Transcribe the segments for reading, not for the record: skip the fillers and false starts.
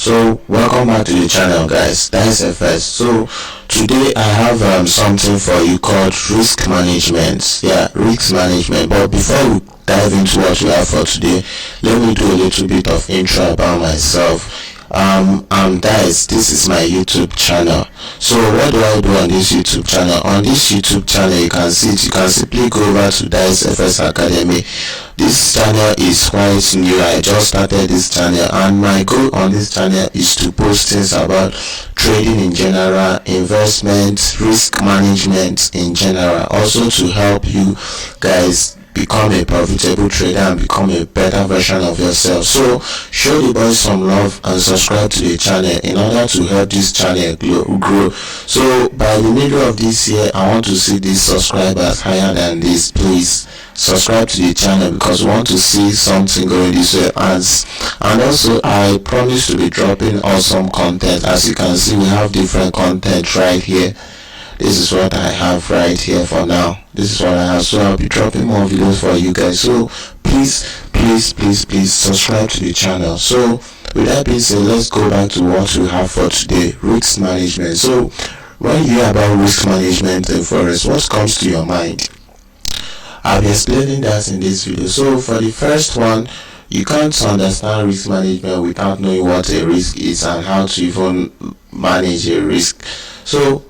So welcome back to the channel, guys. That's the first. So today I have something for you called risk management. Yeah, risk management. But before we dive into what we have for today, let me do a little bit of intro about myself. Guys, this is my YouTube channel. So what do I do on this YouTube channel? On this YouTube channel, you can simply go over to Dice FS Academy. This channel is quite new. I just started this channel, and my goal on this channel is to post things about trading in general, investment, risk management in general, also to help you guys become a profitable trader and become a better version of yourself. So show the boys some love and subscribe to the channel in order to help this channel grow. So by the middle of this year, I want to see these subscribers higher than this. Please subscribe to the channel because we want to see something going this way. And also I promise to be dropping awesome content. As you can see, we have different content right here. This is what I have right here for now. This is what I have, so I'll be dropping more videos for you guys. So please subscribe to the channel. So with that being said, let's go back to what we have for today: risk management. So when you hear about risk management in forex, what comes to your mind? I'll be explaining that in this video. So for the first one, you can't understand risk management without knowing what a risk is and how to even manage a risk. So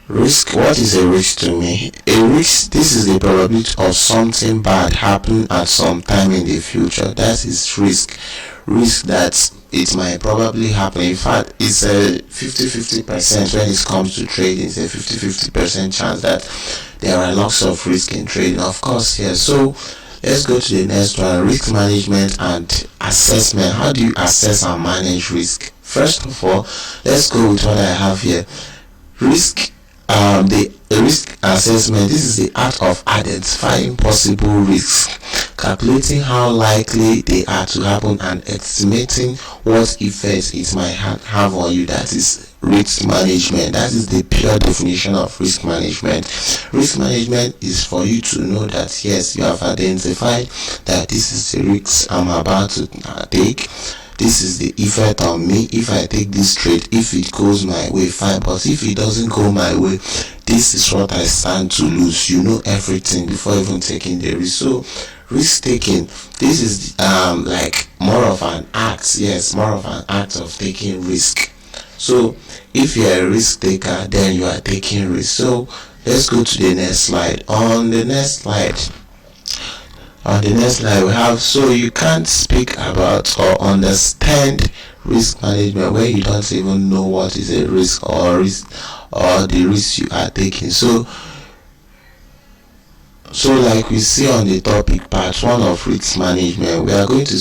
risk, what is a risk to me? A risk, this is the probability of something bad happening at some time in the future. That is risk. Risk that it might probably happen. In fact, it's a 50-50% when it comes to trading. It's a 50-50% chance that there are lots of risk in trading, of course. Yes. So let's go to the next one: risk management and assessment. How do you assess and manage risk? First of all, let's go with what I have here. The risk assessment. This is the art of identifying possible risks, calculating how likely they are to happen, and estimating what effects it might have on you. That is risk management. That is the pure definition of risk management. Risk management is for you to know that yes, you have identified that this is the risk I'm about to take. This is the effect on me. If I take this trade, if it goes my way, fine, but if it doesn't go my way, this is what I stand to lose. You know everything before even taking the risk. So risk taking, this is like more of an act. Yes, more of an act of taking risk. So if you're a risk taker, then you are taking risk. So let's go to the next slide. On the next slide we have, so you can't speak about or understand risk management when you don't even know what is a risk or the risk you are taking. So like we see on the topic part 1 of risk management, we are going to be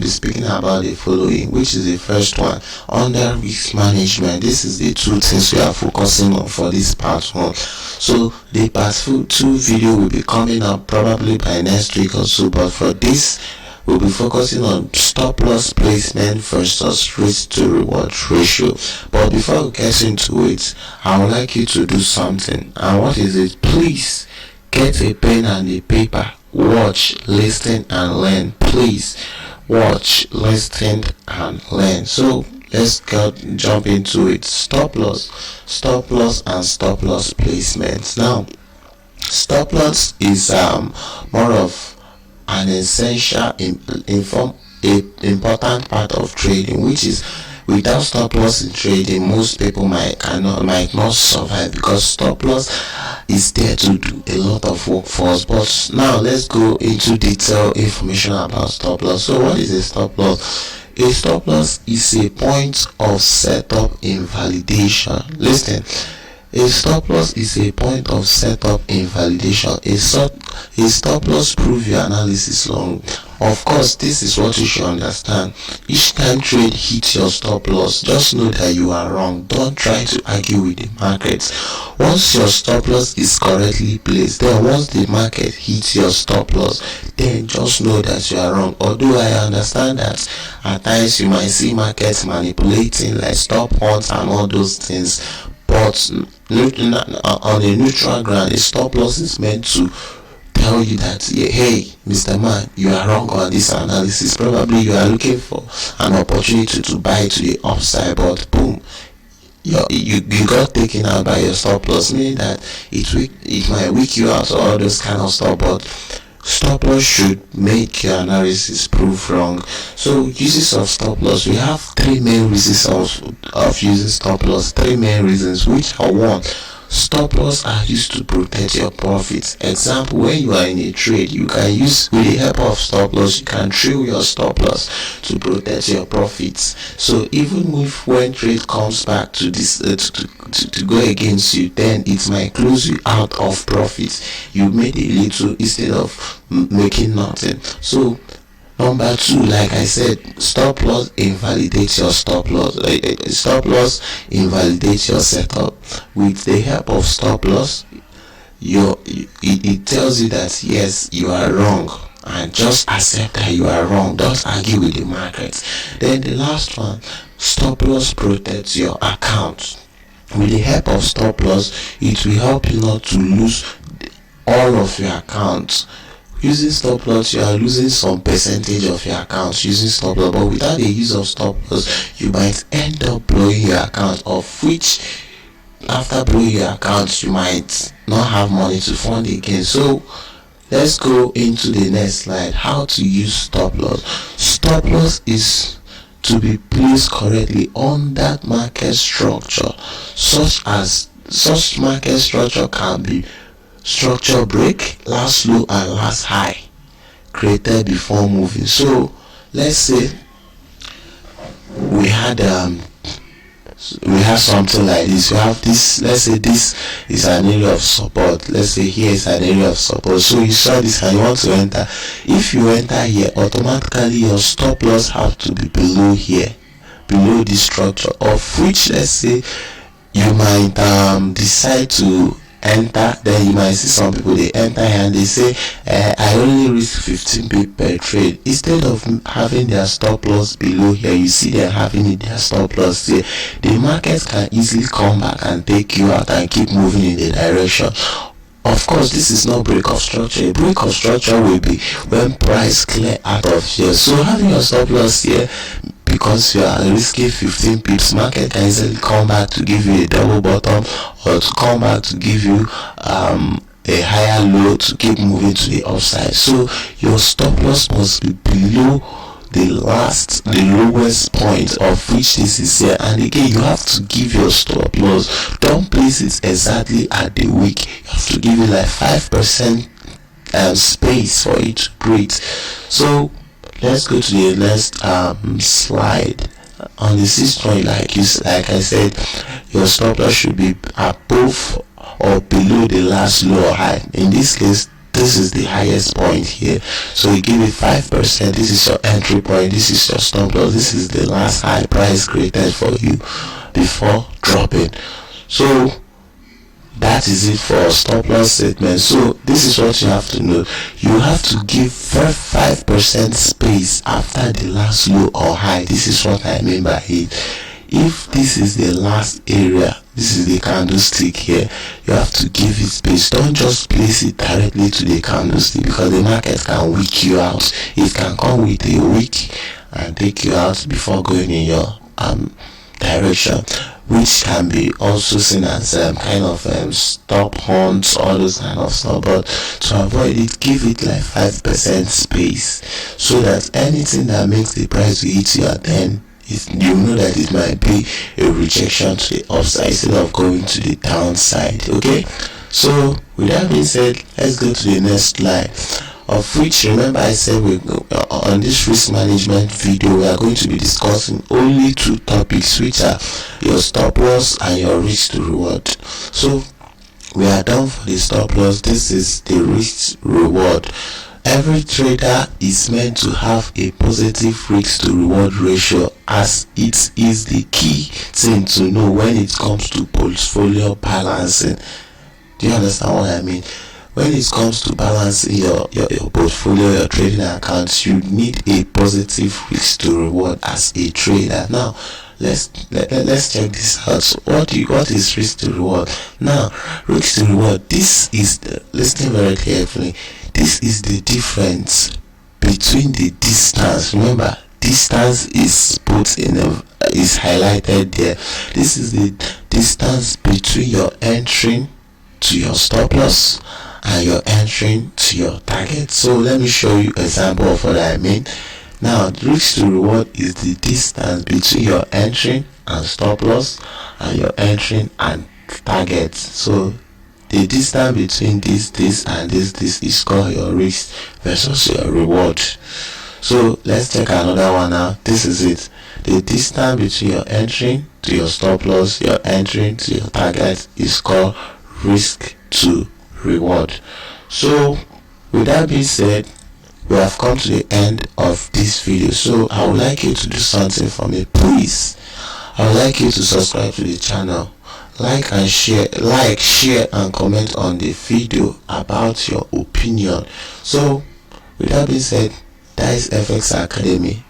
speaking about the following, which is the first one. Under risk management, this is the two things we are focusing on for this part 1. So the part 2 video will be coming up probably by next week or so, but for this we'll be focusing on stop loss placement versus risk to reward ratio. But before we get into it, I would like you to do something. And what is it? Please get a pen and a paper. Watch, listen, and learn. Please watch, listen, and learn. So let's jump into it. Stop loss, and stop loss placement. Now, stop loss is more of an essential important part of trading, which is without stop loss in trading, most people might not survive, because stop loss is there to do a lot of work for us. But now let's go into detailed information about stop loss. So what is a stop loss? A stop loss is a point of setup invalidation. Listen, a stop loss is a point of setup invalidation. A stop loss prove your analysis long. Of course, this is what you should understand. Each time trade hits your stop loss, just know that you are wrong. Don't try to argue with the market. Once your stop loss is correctly placed, then once the market hits your stop loss, then just know that you are wrong. Although I understand that at times you might see markets manipulating like stop hunts and all those things, but on a neutral ground, a stop loss is meant to tell you that, yeah, hey, Mr. Man, you are wrong on this analysis. Probably you are looking for an opportunity to buy to the upside, but boom, you got taken out by your stop loss, meaning that it might weak you out or all those kind of stuff. But stop loss should make your analysis prove wrong. So uses of stop loss, we have three main reasons of using stop loss. Three main reasons, which are: one, stop loss are used to protect your profits. Example, when you are in a trade, you can use, with the help of stop loss, you can trail your stop loss to protect your profits. So even if when trade comes back to this to go against you, then it might close you out of profits. You made a little instead of making nothing. So number two, like I said, stop loss invalidates your stop loss. Stop loss invalidates your setup. With the help of stop loss, it tells you that yes, you are wrong, and just accept that you are wrong. Don't argue with the market. Then the last one, stop loss protects your account. With the help of stop loss, it will help you not to lose all of your accounts. Using stop loss, you are losing some percentage of your account using stop loss, but without the use of stop loss, you might end up blowing your account, of which after blowing your account, you might not have money to fund again. So let's go into the next slide. How to use stop loss. Stop loss is to be placed correctly on that market structure. Such market structure can be structure break, last low and last high created before moving. So let's say we had something like this. We have this, let's say this is an area of support. Let's say here is an area of support. So you saw this and you want to enter. If you enter here, automatically your stop loss have to be below here, below this structure, of which, let's say, you might decide to enter. Then you might see some people, they enter here and they say, I only risk 15 pip per trade. Instead of having their stop loss below here, you see them having their stop loss here. The market can easily come back and take you out and keep moving in the direction. Of course, this is not break of structure. A break of structure will be when price clear out of here. So having your stop loss here, because you are risking 15 pips, market can easily come back to give you a double bottom, or to come back to give you a higher low to keep moving to the upside. So your stop loss must be below the lowest point of which this is here. And again, you have to give your stop loss, don't place it exactly at the wick. You have to give it like 5% space for it to breathe. So let's go to the next slide. On the sixth point, like I said, your stop loss should be above or below the last low or high. In this case, this is the highest point here, so you give it 5%. This is your entry point, this is your stop loss, this is the last high price created for you before dropping. So that is it for stop loss statement. So this is what you have to know. You have to give 5% space after the last low or high. This is what I mean by it. If this is the last area, this is the candlestick here, you have to give it space. Don't just place it directly to the candlestick, because the market can weak you out. It can come with a wick and take you out before going in your direction, which can be also seen as kind of stop hunts, all those kind of stuff. But to avoid it, give it like 5% space, so that anything that makes the price to hit you at then, you know that it might be a rejection to the upside instead of going to the downside. Okay, so with that being said, let's go to the next slide, of which, remember I said on this risk management video we are going to be discussing only two topics, which are your stop loss and your risk to reward. So we are done for the stop loss. This is the risk reward. Every trader is meant to have a positive risk to reward ratio, as it is the key thing to know when it comes to portfolio balancing. Do you understand what I mean? When it comes to balancing your portfolio, your trading accounts, you need a positive risk to reward as a trader. Now let's check this out. So what is risk to reward? Now, risk to reward, this is listen very carefully. this is the difference between the distance. Remember, distance is put in is highlighted there. This is the distance between your entering to your stop loss and your entering to your target. So let me show you example of what I mean. Now, risk to reward is the distance between your entering and stop loss and your entering and target. So the distance between this and this is called your risk versus your reward. So let's check another one now. This is it. The distance between your entering to your stop loss, your entering to your target is called risk to reward. So with that being said, we have come to the end of this video. So I would like you to do something for me, please. I would like you to subscribe to the channel, like and share, share and comment on the video about your opinion. So with that being said, that is FX Academy.